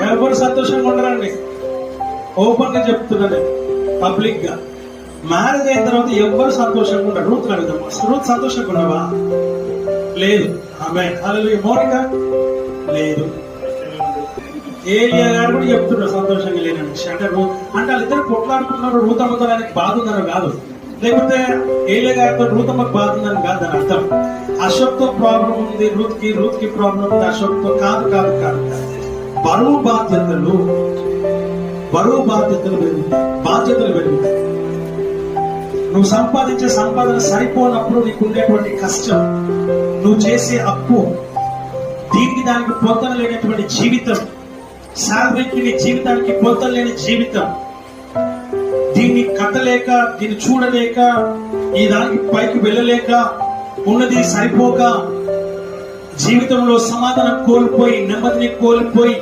ఎవరు సంతోషంగా ఉండరండి. ఓపెన్ గా చెప్తున్నాను, పబ్లిక్ గా. మ్యారేజ్ అయిన తర్వాత ఎవరు సంతోషంగా ఉండరు. రూత్ అడుగుదాం, రూత్ సంతోషంగా ఉన్నావా? లేదు. ఆమె హల్లెలూయా. మోనిక లేదు. ఏలియా గారు కూడా చెప్తున్నారు సంతోషంగా లేనని. అంటే వాళ్ళిద్దరు కొట్లాడుకున్నారు, రూత్ అమ్ముతానికి బాధ ఉందని కాదు, లేకపోతే ఏలియా గారితో రూత్ అమ్మకు బాధ ఉందని కాదు. దాని అర్థం అశోక్ తో ప్రాబ్లం ఉంది రూత్ కి ప్రాబ్లం ఉంది అశోక్ తో. కాదు కాదు కాదు కాదు. బరువు బాధ్యతలు పెరుగుతాయి. నువ్వు సంపాదించే సంపాదన సరిపోనప్పుడు నీకు ఉండేటువంటి కష్టం, నువ్వు చేసే అప్పు, దీనికి దానికి పొంతన లేనటువంటి జీవితం, శాలరీకి నీ జీవితానికి పొంతన లేని జీవితం, దీన్ని కట్టలేక, దీన్ని చూడలేక, ఈ దానికి పైకి వెళ్ళలేక, ఉన్నది సరిపోక, జీవితంలో సమాధానం కోల్పోయి, నెమ్మదిని కోల్పోయి